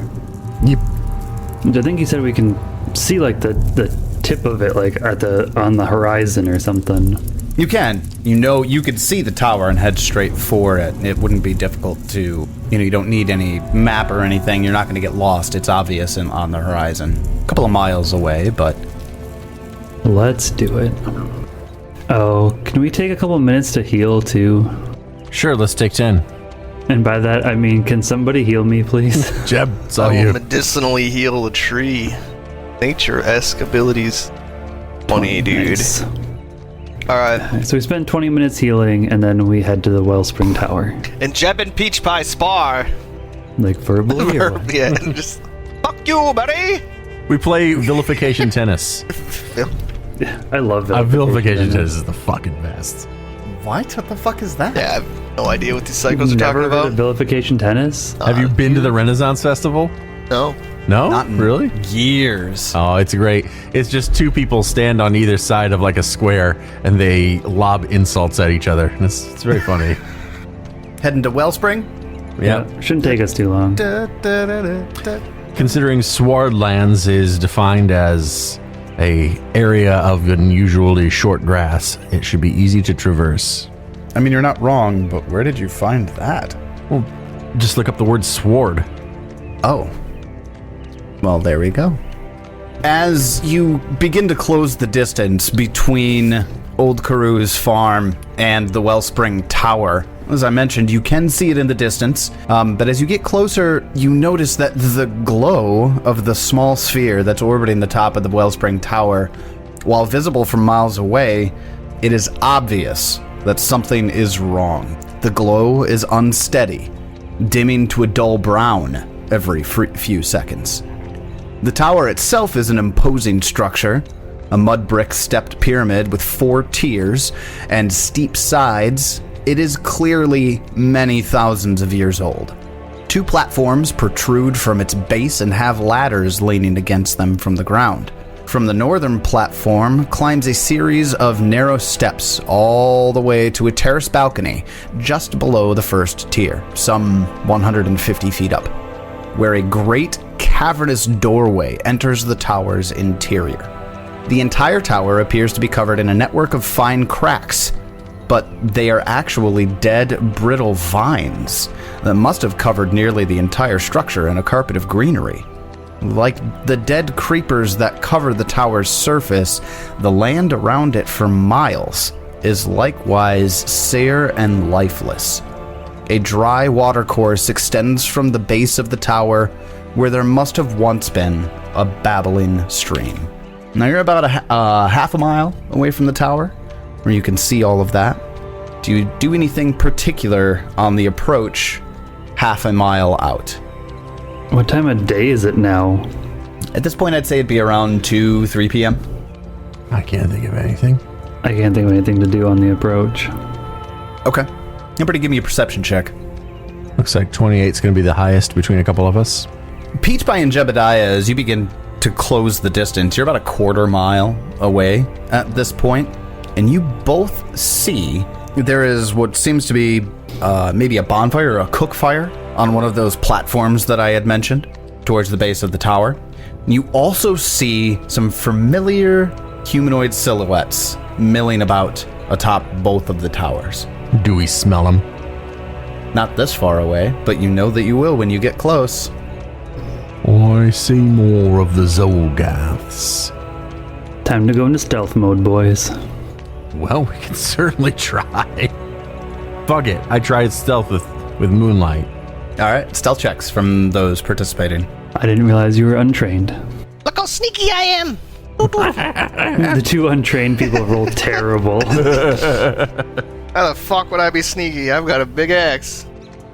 Yep. I think you said we can see the tip of it on the horizon or something. You can. You could see the tower and head straight for it. It wouldn't be difficult to, you don't need any map or anything. You're not going to get lost. It's obvious on the horizon. A couple of miles away, but... Let's do it. Oh, can we take a couple minutes to heal too? Sure, let's take 10. And by that, I mean, can somebody heal me, please? Jeb, it's all I you. will medicinally heal a tree. Nature-esque abilities. Funny, dude. Nice. Alright. So we spend 20 minutes healing, and then we head to the Wellspring Tower. And Jeb and Peach Pie spar. Verbally? or what? Yeah, just... Fuck you, buddy! We play vilification tennis. I love that. Vilification tennis is the fucking best. What? What the fuck is that? Yeah, I have no idea what these cycles are Never talking heard about. of vilification tennis? Have you been to the Renaissance Festival? No. No? Not in Really? years. Oh, it's great. It's just two people stand on either side of a square and they lob insults at each other. And it's very funny. Heading to Wellspring? Yeah. Shouldn't take us too long. Considering sward lands is defined as a area of unusually short grass, it should be easy to traverse. I mean, you're not wrong, but where did you find that? Well, just look up the word sward. Oh. Well, there we go. As you begin to close the distance between Old Currew's farm and the Wellspring Tower, as I mentioned, you can see it in the distance, but as you get closer, you notice that the glow of the small sphere that's orbiting the top of the Wellspring Tower, while visible from miles away, it is obvious that something is wrong. The glow is unsteady, dimming to a dull brown every few seconds. The tower itself is an imposing structure, a mud brick stepped pyramid with 4 tiers and steep sides. It is clearly many thousands of years old. 2 platforms protrude from its base and have ladders leaning against them from the ground. From the northern platform climbs a series of narrow steps all the way to a terrace balcony just below the first tier, some 150 feet up, where a great cavernous doorway enters the tower's interior. The entire tower appears to be covered in a network of fine cracks, but they are actually dead, brittle vines that must have covered nearly the entire structure in a carpet of greenery. Like the dead creepers that cover the tower's surface, the land around it for miles is likewise sere and lifeless. A dry watercourse extends from the base of the tower where there must have once been a babbling stream. Now you're about half a mile away from the tower, where you can see all of that. Do you do anything particular on the approach half a mile out? What time of day is it now? At this point, I'd say it'd be around 2, 3 p.m. I can't think of anything. I can't think of anything to do on the approach. Okay. Everybody give me a perception check. Looks like 28's going to be the highest between a couple of us. Peach Pie and Jebediah, as you begin to close the distance, you're about a quarter mile away at this point, and you both see there is what seems to be maybe a bonfire or a cook fire on one of those platforms that I had mentioned towards the base of the tower. You also see some familiar humanoid silhouettes milling about atop both of the towers. Do we smell them? Not this far away, but you know that you will when you get close. I see more of the Zolgaths. Time to go into stealth mode, boys. Well, we can certainly try. Fuck it. I tried stealth with Moonlight. All right, stealth checks from those participating. I didn't realize you were untrained. Look how sneaky I am! The two untrained people roll terrible. How the fuck would I be sneaky? I've got a big axe.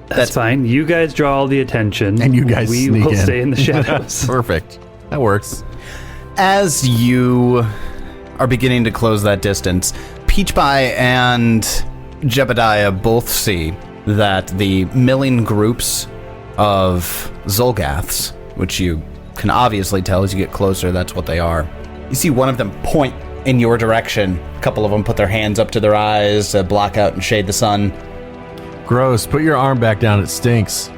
That's fine. You guys draw all the attention. And you guys we sneak will in. stay in the shadows. Perfect. That works. As you are beginning to close that distance, Peach Pie and Jebediah both see that the milling groups of Zolgaths, which you can obviously tell as you get closer, that's what they are. You see one of them point in your direction. A couple of them put their hands up to their eyes to block out and shade the sun. Gross. Put your arm back down. It stinks.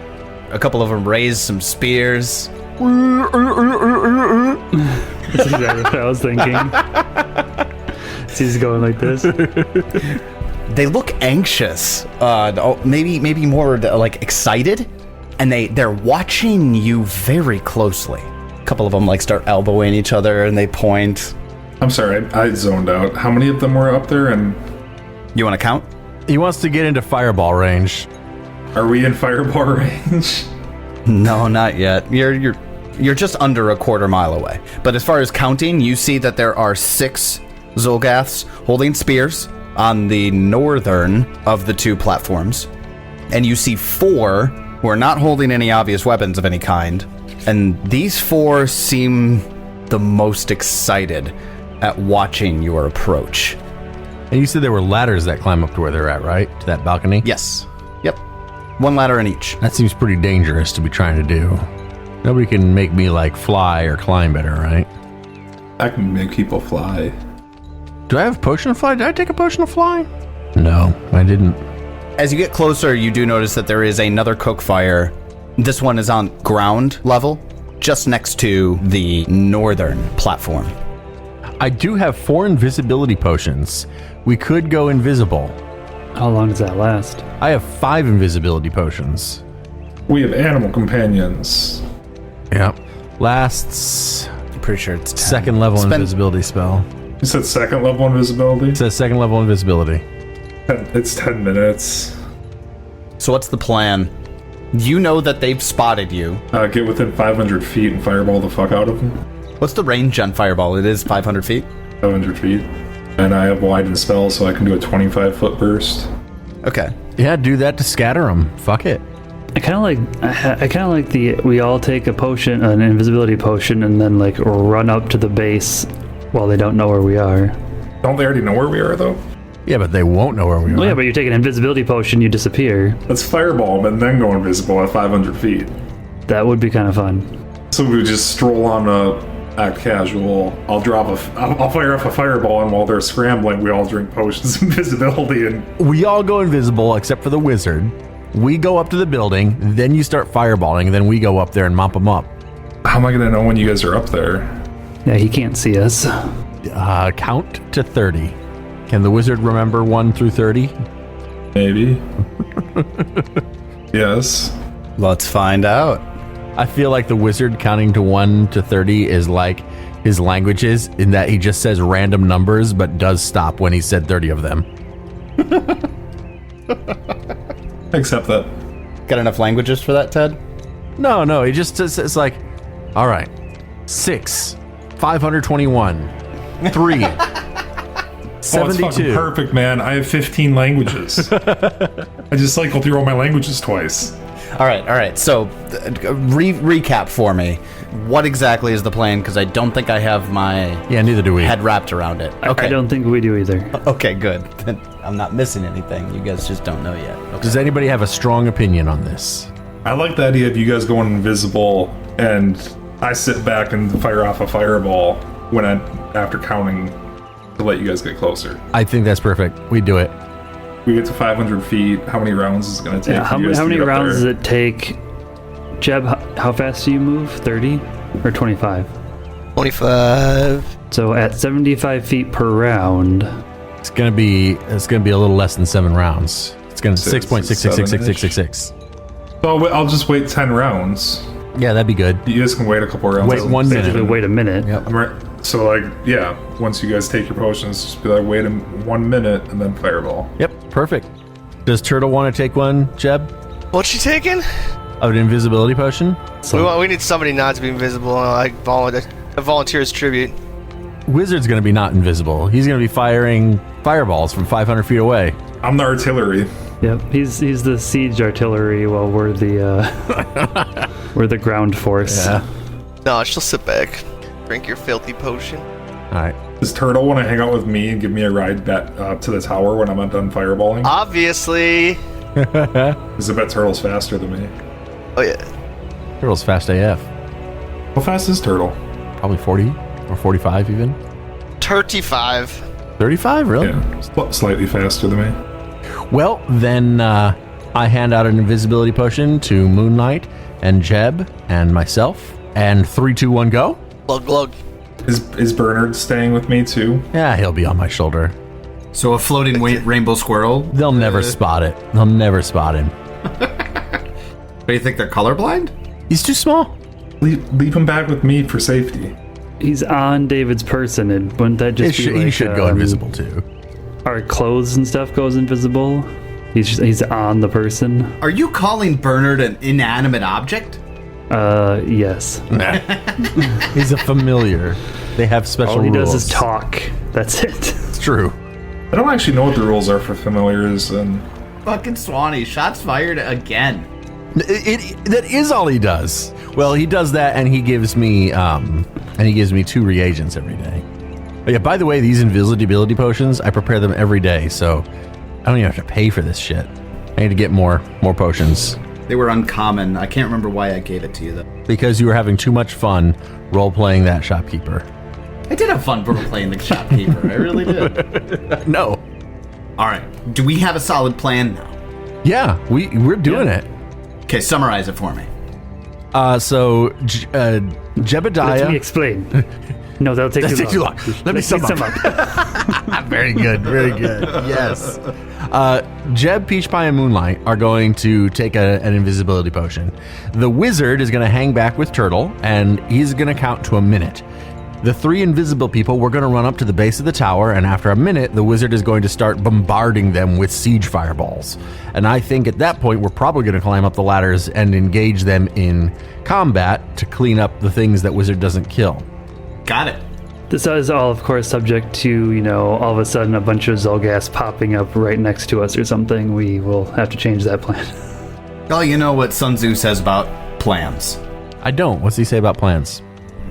A couple of them raise some spears. That's exactly what I was thinking. He's going like this. They look anxious, maybe more like excited, and they're watching you very closely. A couple of them like start elbowing each other and they point. I'm sorry, I zoned out. How many of them were up there, and You want to count? He wants to get into fireball range. are we in fireball range? No, not yet. You're just under a quarter mile away. But as far as counting, you see that there are 6 Zolgaths holding spears on the northern of the 2 platforms. And you see 4 who are not holding any obvious weapons of any kind. And these 4 seem the most excited at watching your approach. And you said there were ladders that climb up to where they're at, right? To that balcony? Yes. Yep. 1 ladder in each. That seems pretty dangerous to be trying to do. Nobody can make me, like, fly or climb better, right? I can make people fly. Do I have a potion of fly? Did I take a potion of fly? No, I didn't. As you get closer, you do notice that there is another cook fire. This one is on ground level, just next to the northern platform. I do have 4 invisibility potions. We could go invisible. How long does that last? I have 5 invisibility potions. We have animal companions. Yep. Lasts I'm pretty sure it's 10. second level Spend- invisibility spell. You said second level invisibility? It says second level invisibility. It's 10 minutes. So what's the plan? You know that they've spotted you. Get within 500 feet and fireball the fuck out of them. What's the range on Fireball? It is 500 feet? 500 feet. And I have widen spell, so I can do a 25-foot burst. Okay. Yeah, do that to scatter them. Fuck it. I kind of like the we all take a potion, an invisibility potion, and then like run up to the base while they don't know where we are. Don't they already know where we are, though? Yeah, but they won't know where we are. Well, yeah, but you take an invisibility potion, you disappear. Let's fireball them and then go invisible at 500 feet. That would be kind of fun. So we just stroll on act casual. I'll fire off a fireball, and while they're scrambling, we all drink potions of invisibility. And We all go invisible except for the wizard. We go up to the building, then you start fireballing, then we go up there and mop them up. how am I gonna know when you guys are up there? Yeah, he can't see us. Count to 30. Can the wizard remember 1 through 30? Maybe. Yes. Let's find out. I feel like the wizard counting to 1 to 30 is like his languages in that he just says random numbers but does stop when he said 30 of them. Accept that. Got enough languages for that, Ted? No, he just says, it's like, all right, 6, 521, 3, Oh, it's 72. fucking perfect, man. I have 15 languages. I just cycled through all my languages twice. All right. So, recap for me. What exactly is the plan? Because I don't think I have my Yeah, neither do we. head wrapped around it. Okay. I don't think we do either. Okay, good. Then I'm not missing anything. You guys just don't know yet. Okay. Does anybody have a strong opinion on this? I like the idea of you guys going invisible and I sit back and fire off a fireball after counting to let you guys get closer. I think that's perfect. We do it. We get to 500 feet. How many rounds is it going to take? Yeah, how many rounds does it take? Jeb, how fast do you move? 30 or 25? 25. So at 75 feet per round. It's gonna be a little less than 7 rounds. It's gonna 6.6666666. So I'll just wait 10 rounds. Yeah, that'd be good. You guys can wait a couple rounds. Wait 1 Basically, minute. wait a minute. Yep. I'm right. So once you guys take your potions, just be like, wait 1 minute and then fireball. Yep, perfect. Does Turtle want to take one, Jeb? What's she taking? Of an invisibility potion? We need somebody not to be invisible. I volunteer as tribute. Wizard's gonna be not invisible. He's gonna be firing fireballs from 500 feet away. I'm the artillery. Yep, he's the siege artillery while we're the we're the ground force. Yeah. No, she'll sit back. Drink your filthy potion. All right. Does Turtle want to hang out with me and give me a ride back to the tower when I'm done fireballing? Obviously. Because I bet Turtle's faster than me. Oh, yeah. Turtle's fast AF. How fast is Turtle? Probably 40 or 45 even. 35. 35, really? Yeah, slightly faster than me. Well, then I hand out an invisibility potion to Moonlight and Jeb and myself. And 3, 2, 1, go. Glug, glug. Is Bernard staying with me too? Yeah, he'll be on my shoulder. So a floating rainbow squirrel? They'll never spot it. They'll never spot him. Do you think they're colorblind? He's too small. Leave him back with me for safety. He's on David's person, and wouldn't that just be like, he should go invisible too. Our clothes and stuff goes invisible? He's on the person? Are you calling Bernard an inanimate object? Yes. He's a familiar. They have special All he rules. does is talk. That's it. It's true. I don't actually know what the rules are for familiars, and Fucking Swanee, shots fired again. That is all he does. Well, he does that, and he gives me 2 reagents every day. But yeah, by the way, these invisibility potions, I prepare them every day, so I don't even have to pay for this shit. I need to get more potions. They were uncommon. I can't remember why I gave it to you, though. Because you were having too much fun role-playing that shopkeeper. I did have fun playing the shopkeeper. I really did. No. All right. Do we have a solid plan now? Yeah, we're doing it. Okay, summarize it for me. So Let me Jebediah. explain. No, that'll take too long. Let me sum up. Very good, very good. Yes. Jeb, Peach Pie, and Moonlight are going to take an invisibility potion. The wizard is going to hang back with Turtle, and he's going to count to a minute. The 3 invisible people, we're going to run up to the base of the tower, and after a minute, the wizard is going to start bombarding them with siege fireballs. And I think at that point, we're probably going to climb up the ladders and engage them in combat to clean up the things that wizard doesn't kill. Got it. This is all, of course, subject to, all of a sudden a bunch of Zolgas popping up right next to us or something. We will have to change that plan. Well, you know what Sun Tzu says about plans. I don't. What's he say about plans?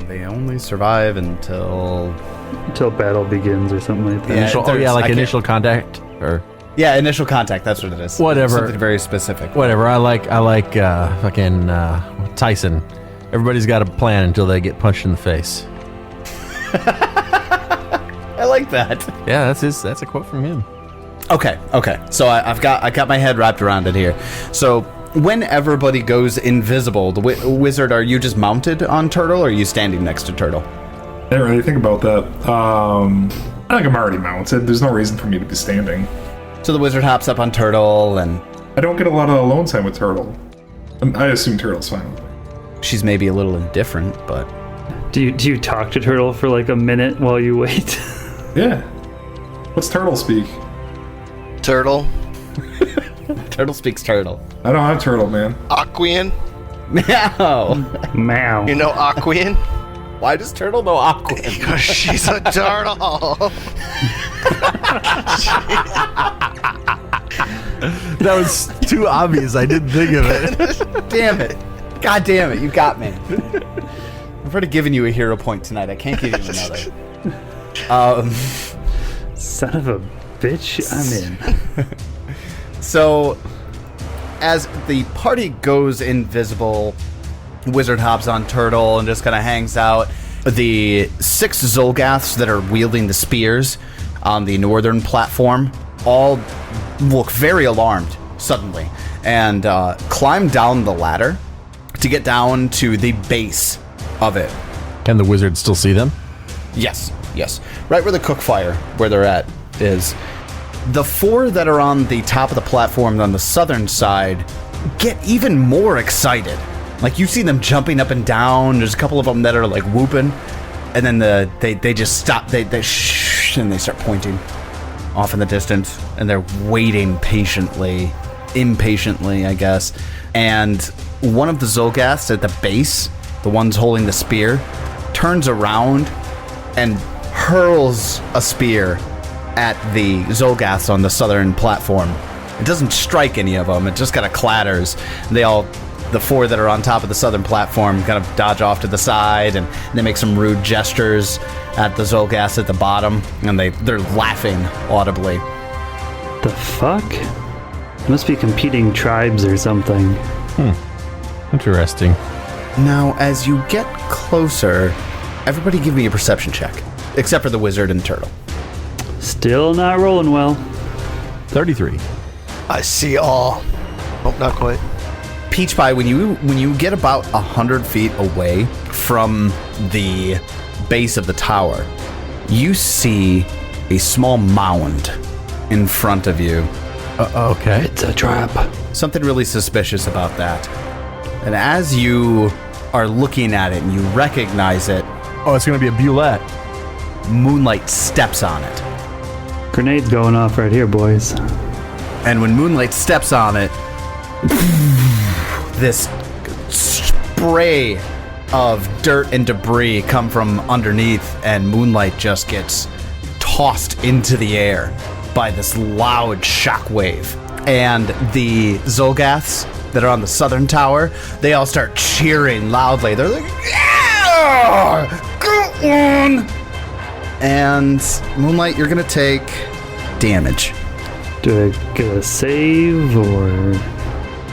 They only survive until battle begins or something like that. Yeah, initial contact or yeah, initial contact. That's what it is. Whatever. Something very specific. whatever. I like fucking Tyson. Everybody's got a plan until they get punched in the face. I like that. Yeah, that's a quote from him. Okay. So I got my head wrapped around it here. So when everybody goes invisible, the wizard, are you just mounted on Turtle, or are you standing next to Turtle? I didn't really think about that. I think I'm already mounted. There's no reason for me to be standing. So the wizard hops up on Turtle, and I don't get a lot of alone time with Turtle. I assume Turtle's fine with me. she's maybe a little indifferent, but... Do you talk to Turtle for like a minute while you wait? Yeah. What's Turtle speak? Turtle. Turtle speaks turtle. I don't have Turtle, man. Aquian. Meow! Meow. You know Aquian? Why does Turtle know Aqua? Because she's a turtle. That was too obvious. I didn't think of it. Damn it. God damn it, you got me. I've already given you a hero point tonight. I can't give you another. Son of a bitch, I'm in. So, as the party goes invisible, Wizard hops on Turtle and just kind of hangs out. The 6 Zolgaths that are wielding the spears on the northern platform all look very alarmed suddenly and climb down the ladder to get down to the base of it. Can the wizard still see them? Yes. Right where the cook fire, where they're at, is. The 4 that are on the top of the platform on the southern side get even more excited. Like, you see them jumping up and down. There's a couple of them that are, like, whooping. And then they just stop. They shh, and they start pointing off in the distance. And they're waiting impatiently, I guess. And one of the Zolgaths at the base, the ones holding the spear, turns around and hurls a spear at the Zolgaths on the southern platform. It doesn't strike any of them. It just kind of clatters. The 4 that are on top of the southern platform kind of dodge off to the side, and they make some rude gestures at the Zolgaths at the bottom, and they're laughing audibly. The fuck? Must be competing tribes or something. Interesting. Now, as you get closer, everybody give me a perception check, except for the wizard and Turtle. Still not rolling well. 33. I see all. Oh, not quite. Peach Pie, when you get about 100 feet away from the base of the tower, you see a small mound in front of you. Okay. It's a trap. Something really suspicious about that. And as you are looking at it and you recognize it, Oh, it's going to be a Bulette. Moonlight steps on it. Grenades going off right here, boys. And when Moonlight steps on it, this spray of dirt and debris come from underneath, and Moonlight just gets tossed into the air by this loud shockwave. And the Zolgaths that are on the southern tower, they all start cheering loudly. They're like, yeah! Go on! And Moonlight, you're gonna take damage. Do I get a save or...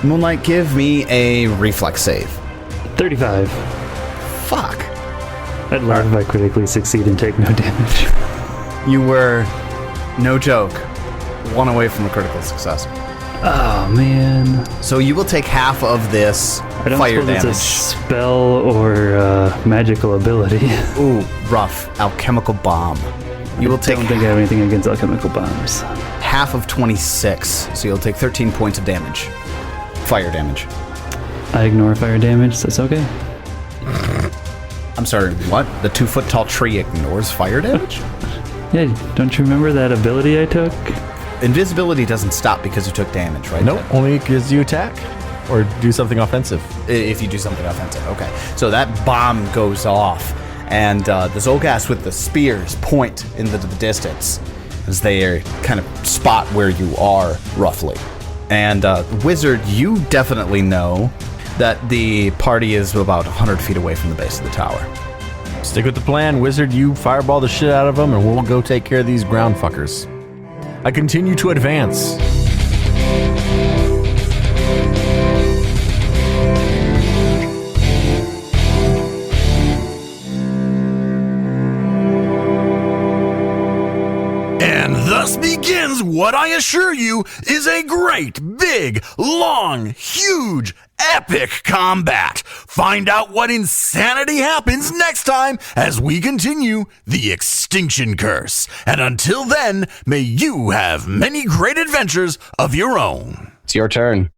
Moonlight, give me a reflex save. 35. Fuck. I'd laugh if I critically succeed and take no damage. You were, no joke, 1 away from a critical success. Oh, man. So you will take half of this I don't fire suppose damage. it's a spell or magical ability. Ooh, rough. Alchemical bomb. You will take I don't think I have anything against alchemical bombs. half of 26, so you'll take 13 points of damage. Fire damage. I ignore fire damage, so it's okay. I'm sorry, what? The 2-foot-tall tree ignores fire damage? Yeah, don't you remember that ability I took? Invisibility doesn't stop because you took damage, right? Nope, only because you attack or do something offensive. If you do something offensive. Okay. So that bomb goes off, and the Zolgaths with the spears point into the distance as they kind of spot where you are, roughly. And Wizard, you definitely know that the party is about 100 feet away from the base of the tower. Stick with the plan, Wizard. You fireball the shit out of them, and we'll go take care of these ground fuckers. I continue to advance. And thus begins what I assure you is a great, big, long, huge, epic combat. Find out what insanity happens next time as we continue the Extinction Curse. And until then, may you have many great adventures of your own. It's your turn.